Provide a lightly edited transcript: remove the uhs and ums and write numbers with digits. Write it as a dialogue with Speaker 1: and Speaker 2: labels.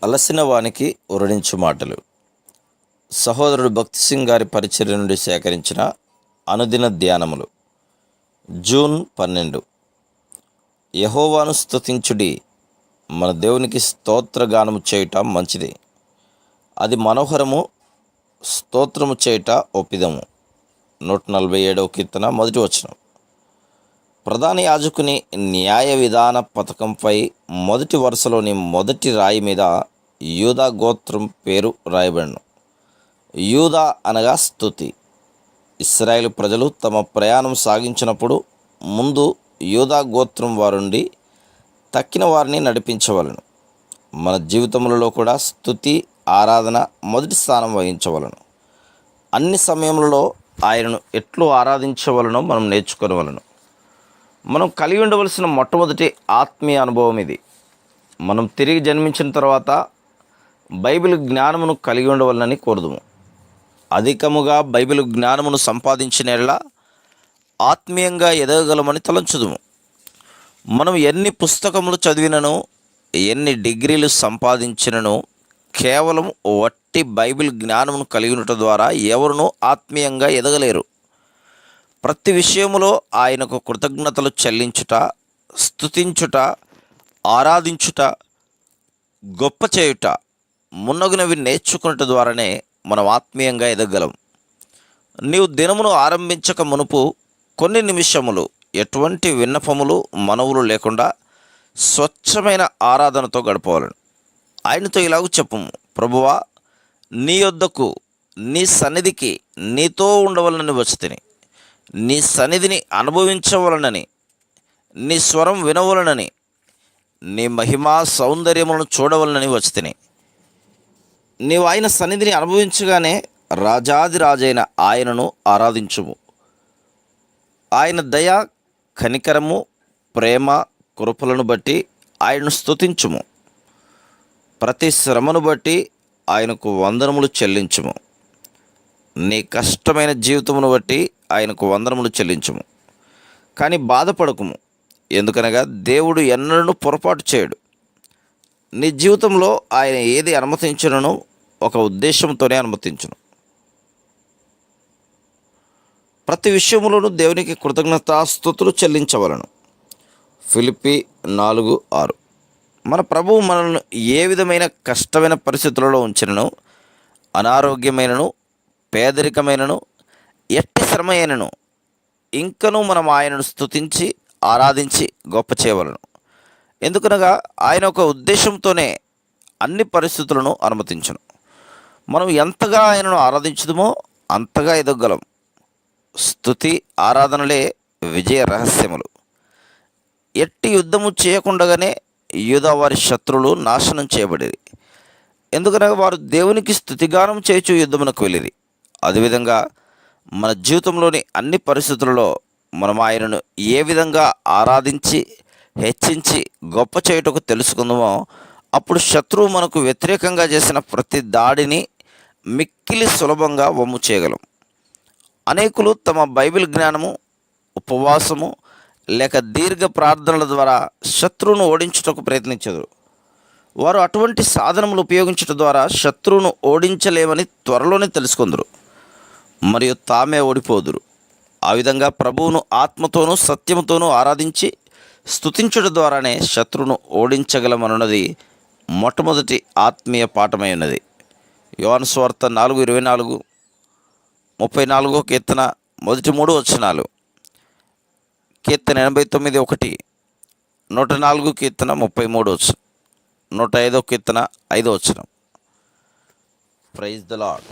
Speaker 1: అలసిన వానికి ఉరడించు మాటలు. సహోదరుడు భక్తి సింగ్ గారి పరిచర్య నుండి సేకరించిన అనుదిన ధ్యానములు. జూన్ 12. యెహోవాను స్తుతించుడి, మన దేవునికి స్తోత్రగానము చేయుట మంచిది, అది మనోహరము, స్తోత్రము చేయుట ఒప్పిదము. 147వ కీర్తన 1వ వచనం. ప్రధాన యాజకుని న్యాయ విధాన పథకంపై మొదటి వరుసలోని మొదటి రాయి మీద యూదా గోత్రం పేరు రాయబడను. యూదా అనగా స్తుతి. ఇశ్రాయేలు ప్రజలు తమ ప్రయాణం సాగించినప్పుడు ముందు యూదా గోత్రం వారుండి తక్కిన వారిని నడిపించవలను. మన జీవితములలో కూడా స్తుతి, ఆరాధన మొదటి స్థానం వహించవలను. అన్ని సమయములలో ఆయనను ఎట్లు ఆరాధించవలనో మనం నేర్చుకోవలను. మనం కలిగి ఉండవలసిన మొట్టమొదటి ఆత్మీయ అనుభవం ఇది. మనం తిరిగి జన్మించిన తర్వాత బైబిల్ జ్ఞానమును కలిగి ఉండవలనని కోరుదుము. అధికముగా బైబిల్ జ్ఞానమును సంపాదించినలా ఆత్మీయంగా ఎదగగలమని తలంచుదుము. మనం ఎన్ని పుస్తకములు చదివినను, ఎన్ని డిగ్రీలు సంపాదించినను కేవలం వట్టి బైబిల్ జ్ఞానమును కలిగి ఉండటం ద్వారా ఎవరునూ ఆత్మీయంగా ఎదగలేరు. ప్రతి విషయములో ఆయనకు కృతజ్ఞతలు చెల్లించుట, స్తుతించుట, ఆరాధించుట, గొప్ప చేయుట మున్నగునవి నేర్చుకున్నట ద్వారానే మనం ఆత్మీయంగా ఎదగలం. నీవు దినమును ఆరంభించక మునుపు కొన్ని నిమిషములు ఎటువంటి విన్నపములు, మనవులు లేకుండా స్వచ్ఛమైన ఆరాధనతో గడపవాలను. ఆయనతో ఇలాగ చెప్పుము: ప్రభువా, నీ యొద్దకు, నీ సన్నిధికి నీతో ఉండవలనని వచ్చితిని. నీ సన్నిధిని అనుభవించవలనని, నీ స్వరం వినవలనని, నీ మహిమా సౌందర్యములను చూడవలనని వచ్చితిని. నీవు ఆయన సన్నిధిని అనుభవించగానే రాజాది రాజైన ఆయనను ఆరాధించుము. ఆయన దయ, కనికరము, ప్రేమ, కృపలను బట్టి ఆయనను స్తుతించుము. ప్రతి శ్రమను బట్టి ఆయనకు వందనములు చెల్లించుము. నీ కష్టమైన జీవితమును బట్టి ఆయనకు వందనములు చెల్లించుము. కానీ బాధపడకుము, ఎందుకనగా దేవుడు ఎన్నడూ పొరపాటు చేయడు. నీ జీవితంలో ఆయన ఏది అనుమతించునో ఒక ఉద్దేశంతోనే అనుమతించును. ప్రతి విషయంలోనూ దేవునికి కృతజ్ఞతాస్తుతులు చెల్లించవలను. ఫిలిప్పీ 4:6. మన ప్రభువు మనల్ని ఏ విధమైన కష్టమైన పరిస్థితులలో ఉంచినను, అనారోగ్యమైనను, పేదరికమైనను, ఎట్టి శ్రమ అయినను, ఇంకనూ మనం ఆయనను స్తుతించి ఆరాధించి గొప్ప చేయవలను. ఎందుకనగా ఆయన ఒక ఉద్దేశంతోనే అన్ని పరిస్థితులను అనుమతించును. మనం ఎంతగా ఆయనను ఆరాధించుదుమో అంతగా ఎదగలం. స్తుతి, ఆరాధనలే విజయ రహస్యములు. ఎట్టి యుద్ధము చేయకుండానే యూదా వారి శత్రువులు నాశనం చేయబడేది. ఎందుకనగా వారు దేవునికి స్తుతిగానం చేయుచు యుద్ధమునకు వెళ్ళిరి. అదేవిధంగా మన జీవితంలోని అన్ని పరిస్థితులలో మనం ఆయనను ఏ విధంగా ఆరాధించి, హెచ్చించి, గొప్ప చేయుటకు తెలుసుకుందామో అప్పుడు శత్రువు మనకు వ్యతిరేకంగా చేసిన ప్రతి దాడిని మిక్కిలి సులభంగా వమ్ము చేయగలం. అనేకులు తమ బైబిల్ జ్ఞానము, ఉపవాసము లేక దీర్ఘ ప్రార్థనల ద్వారా శత్రువును ఓడించుటకు ప్రయత్నించరు. వారు అటువంటి సాధనములు ఉపయోగించడం ద్వారా శత్రువును ఓడించలేమని త్వరలోనే తెలుసుకుందరు మరియు తామే ఓడిపోదురు. ఆ విధంగా ప్రభువును ఆత్మతోనూ సత్యముతోనూ ఆరాధించి స్తుతించడం ద్వారానే శత్రువును ఓడించగలమన్నది మొట్టమొదటి ఆత్మీయ పాఠమై ఉన్నది. యోహాను సువార్త 4:24, 34వ కీర్తన మొదటి 3 వచనాలు, కీర్తన 89:1, 104 కీర్తన 33 వచనం, 105వ కీర్తన 5వ వచనం. Praise the lord.